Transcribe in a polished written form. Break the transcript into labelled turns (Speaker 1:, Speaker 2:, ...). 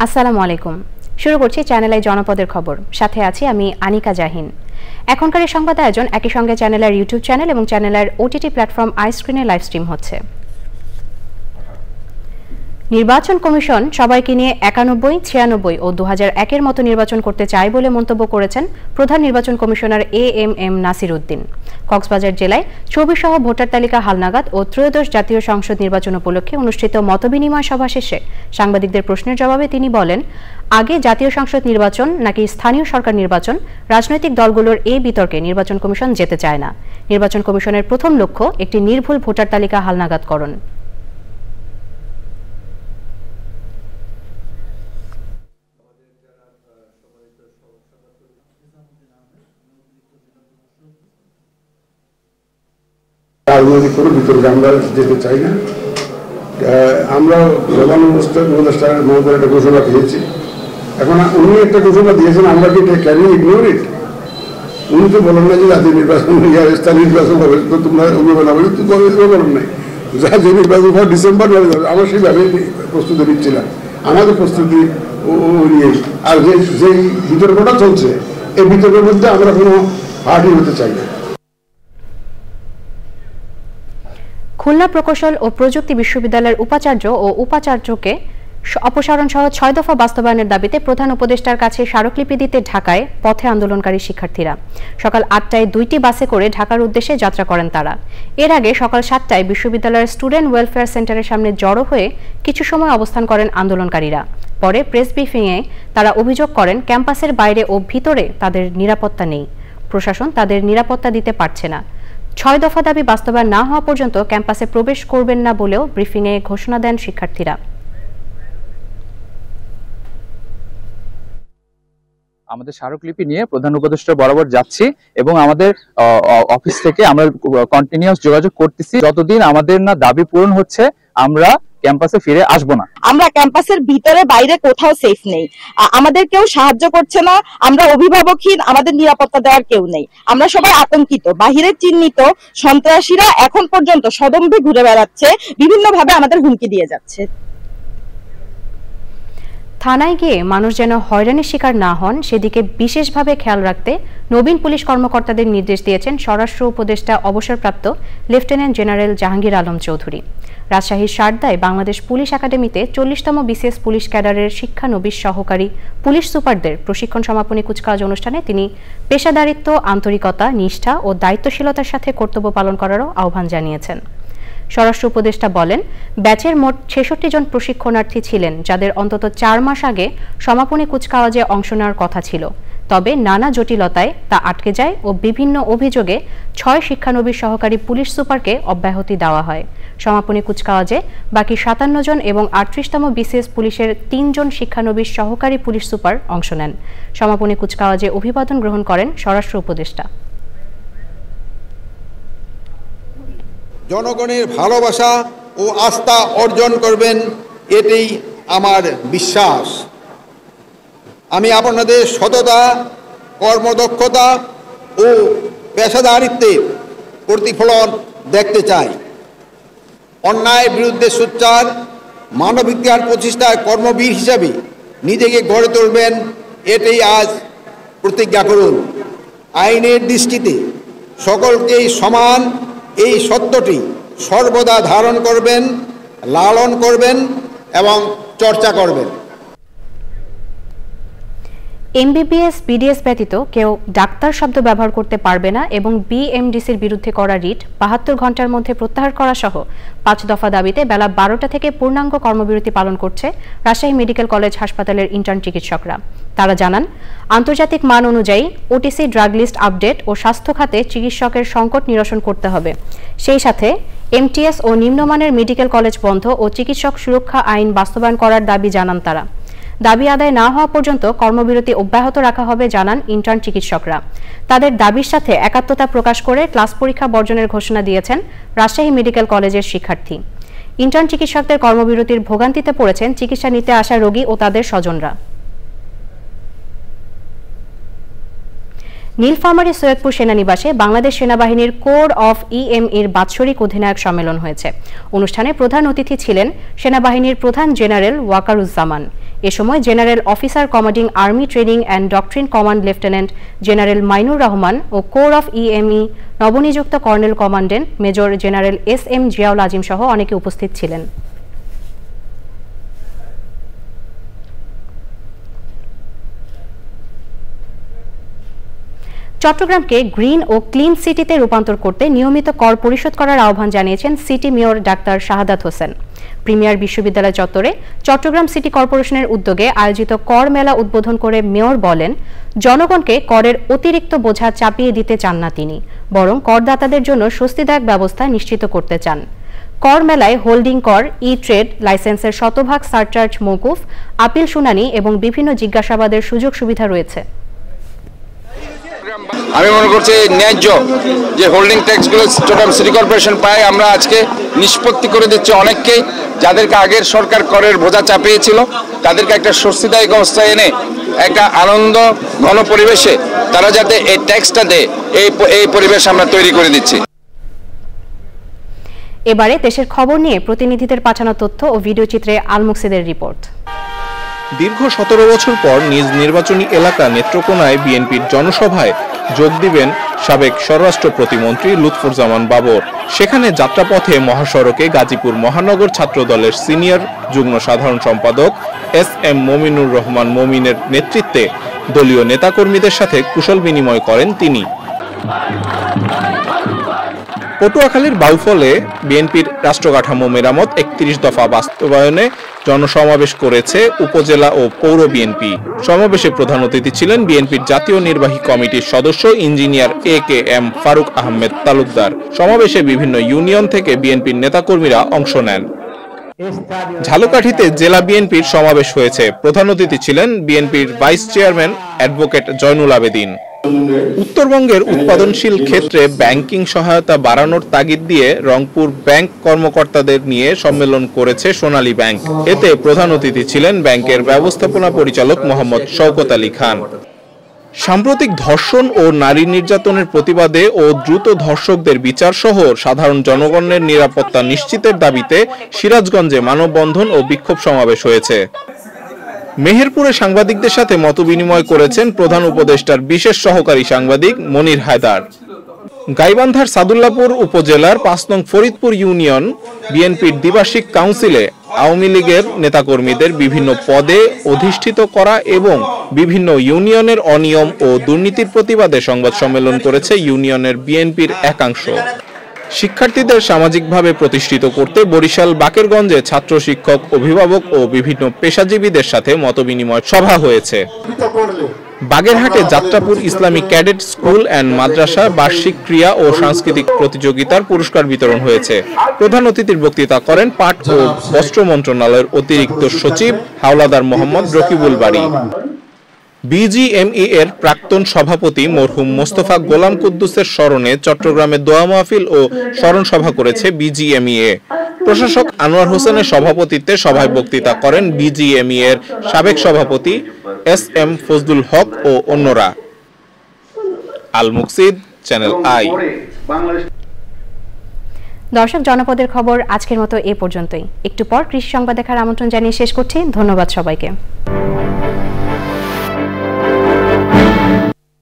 Speaker 1: আসসালামু আলাইকুম। শুরু করছি চ্যানেল আই জনপদের খবর। সাথে আছি আমি আনিকা জাহিন। এখনকার এই সংবাদ আয়োজন একই সঙ্গে চ্যানেলের ইউটিউব চ্যানেল এবং চ্যানেলের ওটিটি প্ল্যাটফর্ম আইস্ক্রিনে লাইভ স্ট্রিম হচ্ছে। নির্বাচন কমিশন সবাইকে নিয়ে 91, 96 ও 2001-এর মতো নির্বাচন করতে চায় বলে মন্তব্য করেছেন প্রধান নির্বাচন কমিশনার এএমএম নাসির উদ্দিন। কক্সবাজার জেলায় ছবিসহ ভোটার তালিকা হালনাগাদ ও ত্রয়োদশ জাতীয় সংসদ নির্বাচন উপলক্ষে অনুষ্ঠিত মতবিনিময় সভা শেষে সাংবাদিকদের প্রশ্নের জবাবে তিনি বলেন, আগে জাতীয় সংসদ নির্বাচন নাকি স্থানীয় সরকার নির্বাচন, রাজনৈতিক দলগুলোর এই বিতর্কে নির্বাচন কমিশন যেতে চায় না। নির্বাচন কমিশনের প্রথম লক্ষ্য একটি নির্ভুল ভোটার তালিকা হালনাগাদকরণ।
Speaker 2: রাজনৈতিক কোনো বিতর্কে আমরা যেতে চাই না। আমরা প্রধান উপদেষ্টার মহোদয় একটা ঘোষণা দিয়েছি। এখন উনি একটা ঘোষণা দিয়েছেন, আমরা কি ক্যান ইউ ইগনোর ইট? উনি তো বলেন না যে জাতীয় নির্বাচন স্থানীয় নির্বাচন হবে, তো তোমরা অভিভাবনা হবে, তো বলেন নাই জাতীয় নির্বাচন ডিসেম্বর হয়ে যাবে। আমরা সেইভাবে প্রস্তুতি নিচ্ছিলাম, আমাদের প্রস্তুতি নিয়ে। আর যে বিতর্কটা চলছে, এই বিতর্কের মধ্যে আমরা কোনো পার্টি হতে চাই না।
Speaker 1: খুলনা প্রকৌশল ও প্রযুক্তি বিশ্ববিদ্যালয়ের উপাচার্য ও উপাচার্যকে অপসারণ সহ 6 দফা বাস্তবায়নের দাবিতে প্রধান উপদেষ্টার কাছে স্মারকলিপি দিতে ঢাকায় পথে আন্দোলনকারী শিক্ষার্থীরা সকাল 8টায় 2টি বাসে করে ঢাকার উদ্দেশ্যে যাত্রা করেন তারা। এর আগে সকাল 7টায় বিশ্ববিদ্যালয়ের স্টুডেন্ট ওয়েলফেয়ার সেন্টারের সামনে জড়ো হয়ে কিছু সময় অবস্থান করেন আন্দোলনকারীরা। পরে প্রেস ব্রিফিংয়ে তারা অভিযোগ করেন, ক্যাম্পাসের বাইরে ও ভিতরে তাদের নিরাপত্তা নেই, প্রশাসন তাদের নিরাপত্তা দিতে পারছে না। 6 দফা দাবি বাস্তবায়ন না হওয়া পর্যন্ত ক্যাম্পাসে প্রবেশ করবেন না বলেও ব্রিফিংয়ে ঘোষণা দেন শিক্ষার্থীরা।
Speaker 3: আমাদের স্মারকলিপি নিয়ে প্রধান উপদেষ্টা বরাবর যাচ্ছি এবং আমাদের অফিস থেকে আমরা কন্টিনিউয়াস যোগাযোগ করতেছি। যতদিন আমাদের না দাবি পূরণ হচ্ছে আমরা ক্যাম্পাসে ফিরে আসবো না।
Speaker 4: আমরা ক্যাম্পাসের ভিতরে বাইরে কোথাও সেফ নেই, আমাদের কেউ সাহায্য করছে না, আমরা অভিভাবকহীন, আমাদের নিরাপত্তা দেওয়ার কেউ নেই। আমরা সবাই আতঙ্কিত। বাহিরে চিহ্নিত সন্ত্রাসীরা এখন পর্যন্ত সদম্ভে ঘুরে বেড়াচ্ছে, বিভিন্নভাবে আমাদের হুমকি দিয়ে যাচ্ছে।
Speaker 1: থানায় গিয়ে মানুষ যেন হয়রানির শিকার না হন সেদিকে বিশেষভাবে খেয়াল রাখতে নবীন পুলিশ কর্মকর্তাদের নির্দেশ দিয়েছেন স্বরাষ্ট্র উপদেষ্টা অবসরপ্রাপ্ত লেফটেন্যান্ট জেনারেল জাহাঙ্গীর আলম চৌধুরী। রাজশাহীর সারদায় বাংলাদেশ পুলিশ একাডেমিতে 40তম বিসিএস পুলিশ ক্যাডারের শিক্ষানবিশ সহকারী পুলিশ সুপারদের প্রশিক্ষণ সমাপনী কুচকাওয়াজ অনুষ্ঠানে তিনি পেশাদারিত্ব, আন্তরিকতা, নিষ্ঠা ও দায়িত্বশীলতার সাথে কর্তব্য পালন করারও আহ্বান জানিয়েছেন। স্বরাষ্ট্র উপদেষ্টা বলেন, ব্যাচের মোট 66 জন প্রশিক্ষণার্থী ছিলেন, যাদের অন্তত 4 মাস আগে সমাপনী কুচকাওয়াজে অংশ নেওয়ার কথা ছিল। তবে নানা জটিলতায় তা আটকে যায় ও বিভিন্ন অভিযোগে 6 শিক্ষানবিশ সহকারী পুলিশ সুপারকে অব্যাহতি দেওয়া হয়। সমাপনী কুচকাওয়াজে বাকি 57 জন এবং 38তম বিসিএস পুলিশের 3 জন শিক্ষানবিশ সহকারী পুলিশ সুপার অংশ নেন। সমাপনী কুচকাওয়াজে অভিবাদন গ্রহণ করেন স্বরাষ্ট্র উপদেষ্টা।
Speaker 5: জনগণের ভালোবাসা ও আস্থা অর্জন করবেন, এটাই আমার বিশ্বাস। আমি আপনাদের সততা, কর্মদক্ষতা ও পেশাদারিত্বের প্রতিফলন দেখতে চাই। অন্যায়ের বিরুদ্ধে সোচ্চার, মানবিকতার প্রচেষ্টায় কর্মবীর হিসাবে নিজেকে গড়ে তুলবেন, এটাই আজ প্রতিজ্ঞা করুন। আইনের দৃষ্টিতে সকলকেই সমান, এই সত্যটি সর্বদা ধারণ করবেন, লালন করবেন এবং চর্চা করবেন।
Speaker 1: এমবিবিএস, বিডিএস ব্যতীত কেউ ডাক্তার শব্দ ব্যবহার করতে পারবে না এবং বিএমডিসির বিরুদ্ধে করা রিট 72 ঘন্টার মধ্যে প্রত্যাহার করা সহ 5 দফা দাবিতে বেলা 12টা থেকে পূর্ণাঙ্গ কর্মবিরতি পালন করছে রাজশাহী মেডিকেল কলেজ হাসপাতালের ইন্টার্ন চিকিৎসকরা। তারা জানান, আন্তর্জাতিক মান অনুযায়ী ওটিসি ড্রাগ লিস্ট আপডেট ও স্বাস্থ্য খাতে চিকিৎসকের সংকট নিরসন করতে হবে। সেই সাথে এমটিএস ও নিম্নমানের মেডিকেল কলেজ বন্ধ ও চিকিৎসক সুরক্ষা আইন বাস্তবায়ন করার দাবি জানান তারা। দাবি আদায় না হওয়া পর্যন্ত কর্মবিরতি অব্যাহত রাখা হবে জানান ইন্টার্ন চিকিৎসকরা। তাদের দাবির সাথে একাত্মতা প্রকাশ করে ক্লাস পরীক্ষা বর্জনের ঘোষণা দিয়েছেন রাজশাহী মেডিকেল কলেজের শিক্ষার্থী। ইন্টার্ন চিকিৎসকদের কর্মবিরতির ভোগান্তিতে পড়েছেন চিকিৎসা নিতে আসা রোগী ও তাদের স্বজনরা। নীলফামারী সৈয়দপুর সেনানিবাসে বাংলাদেশ সেনাবাহিনীর কোর অফ ইএমইর বাৎসরিক অধিনায়ক সম্মেলন হয়েছে। অনুষ্ঠানে প্রধান অতিথি ছিলেন সেনাবাহিনীর প্রধান জেনারেল ওয়াকারুজ্জামান। এ সময় general officer commanding army training and doctrine command lieutenant general Mainur Rahman ও কোর অফ ইএমই নবনিযুক্ত colonel commandant major general SM Ziaul Azim সহ অনেকে উপস্থিত ছিলেন। চট্টগ্রামকে গ্রিন ও ক্লিন সিটিতে রূপান্তর করতে নিয়মিত কর পরিশোধ করার আহ্বান জানিয়েছেন city mayor doctor Shahadat Hossain. Premier বিশ্ববিদ্যালয় চত্বরে চট্টগ্রাম সিটি কর্পোরেশনের উদ্যোগে আয়োজিত কর মেলা উদ্বোধন করে মেয়র বলেন, জনগণকে করের অতিরিক্ত বোঝা চাপিয়ে দিতে চান না তিনি, বরং করদাতাদের জন্য স্বস্তিদায়ক ব্যবস্থা নিশ্চিত করতে চান। কর মেলায় হোল্ডিং কর, ই-ট্রেড লাইসেন্সের শতভাগ সারচার্জ মওকুফ, আপিল শুনানি এবং বিভিন্ন জিজ্ঞাসাবাদের সুযোগ সুবিধা রয়েছে।
Speaker 6: আমি মনে করছি ন্যায্য যে হোল্ডিং ট্যাক্সগুলো চট্টগ্রাম সিটি কর্পোরেশন পায়, আমরা আজকে নিষ্পত্তি করে দিচ্ছি অনেককেই, যাদেরকে আগের সরকার করের বোঝা চাপিয়েছিল তাদেরকে একটা স্বস্তিদায়ক অবস্থায় এনে একটা আনন্দ ঘন পরিবেশে তারা যাতে এই ট্যাক্সটা দেয় এই পরিবেশ আমরা তৈরি করে দিচ্ছি।
Speaker 1: এবারে দেশের খবর নিয়ে প্রতিনিধিদের পাঠানো তথ্য ও ভিডিও চিত্রে আলমুকসিদের রিপোর্ট।
Speaker 7: দীর্ঘ 17 বছর পর নিজ নির্বাচনী এলাকা নেত্রকোনায় বিএনপির জনসভায় যোগ দিবেন সাবেক স্বরাষ্ট্র প্রতিমন্ত্রী লুৎফুজ্জামান বাবর। সেখানে যাত্রাপথে মহাসড়কে গাজীপুর মহানগর ছাত্র দলের সিনিয়র যুগ্ম সাধারণ সম্পাদক SM মমিনুর রহমান মমিনের নেতৃত্বে দলীয় নেতাকর্মীদের সাথে কুশল বিনিময় করেন তিনি। পটুয়াখালীর বাউফলে বিএনপির রাষ্ট্রকাঠামো মেরামত 31 দফা বাস্তবায়নে জনসমাবেশ করেছে উপজেলা ও পৌর বিএনপি। সমাবেশে প্রধান অতিথি ছিলেন বিএনপির জাতীয় নির্বাহী কমিটির সদস্য ইঞ্জিনিয়ার AKM ফারুক আহমেদ তালুকদার। সমাবেশে বিভিন্ন ইউনিয়ন থেকে বিএনপির নেতাকর্মীরা অংশ নেন। ঝালকাঠিতে জেলা বিএনপির সমাবেশ হয়েছে। প্রধান অতিথি ছিলেন বিএনপির vice chairman advocate Zainul Abedin. উত্তরবঙ্গের উৎপাদনশীল ক্ষেত্রে ব্যাংকিং সহায়তা বাড়ানোর তাগিদ দিয়ে রংপুর ব্যাংক কর্মকর্তাদের নিয়ে সম্মেলন করেছে সোনালী ব্যাংক। এতে প্রধান অতিথি ছিলেন ব্যাংকের ব্যবস্থাপনা পরিচালক মোহাম্মদ শওকত আলী খান। সাম্প্রতিক ধর্ষণ ও নারী নির্যাতনের প্রতিবাদে ও দ্রুত ধর্ষকদের বিচার সহ সাধারণ জনগণের নিরাপত্তা নিশ্চিতের দাবিতে সিরাজগঞ্জে মানববন্ধন ও বিক্ষোভ সমাবেশ হয়েছে। মেহেরপুরে সাংবাদিকদের সাথে মতবিনিময় করেছেন প্রধান উপদেষ্টার বিশেষ সহকারী সাংবাদিক মনির হায়দার। গাইবান্ধার সাদুল্লাপুর উপজেলার 5 নং ফরিদপুর ইউনিয়ন বিএনপির দ্বিবার্ষিক কাউন্সিলে আওয়ামী লীগের নেতাকর্মীদের বিভিন্ন পদে অধিষ্ঠিত করা এবং বিভিন্ন ইউনিয়নের অনিয়ম ও দুর্নীতির প্রতিবাদে সংবাদ সম্মেলন করেছে ইউনিয়নের বিএনপির একাংশ। শিক্ষার্থীদের সামাজিকভাবে প্রতিষ্ঠিত করতে বরিশাল বাকেরগঞ্জে ছাত্র শিক্ষক অভিভাবক ও বিভিন্ন পেশাজীবীদের সাথে মতবিনিময় সভা হয়েছে। বাগেরহাটে Jatrapur Islamic cadet school and Madrasa বার্ষিক ক্রীড়া ও সাংস্কৃতিক প্রতিযোগিতার পুরস্কার বিতরণ হয়েছে। প্রধান অতিথির বক্তৃতা করেন পাট ও বস্ত্র মন্ত্রণালয়ের অতিরিক্ত সচিব হাওলাদার মোহাম্মদ রকিবুল বারী। বিজিএমই এর প্রাক্তন সভাপতি মরহুম মোস্তফা গোলাম কুদ্দুসের স্মরণে চট্টগ্রামে দোয়া মাহফিল ও স্মরণ সভা করেছে বিজিএমইএ। প্রশাসক আনোয়ার হোসেনের সভাপতিত্বে সভায় বক্তৃতা করেন বিজিএমই এর সাবেক সভাপতি SM ফজলুল হক ও অন্যরা। আল মুকসিদ, চ্যানেল আই।
Speaker 1: দর্শক, জনপদের খবর আজকের মতো এ পর্যন্তই। একটু পর কৃষি সংবাদ দেখার আমন্ত্রণ জানিয়ে শেষ করছি। ধন্যবাদ সবাইকে।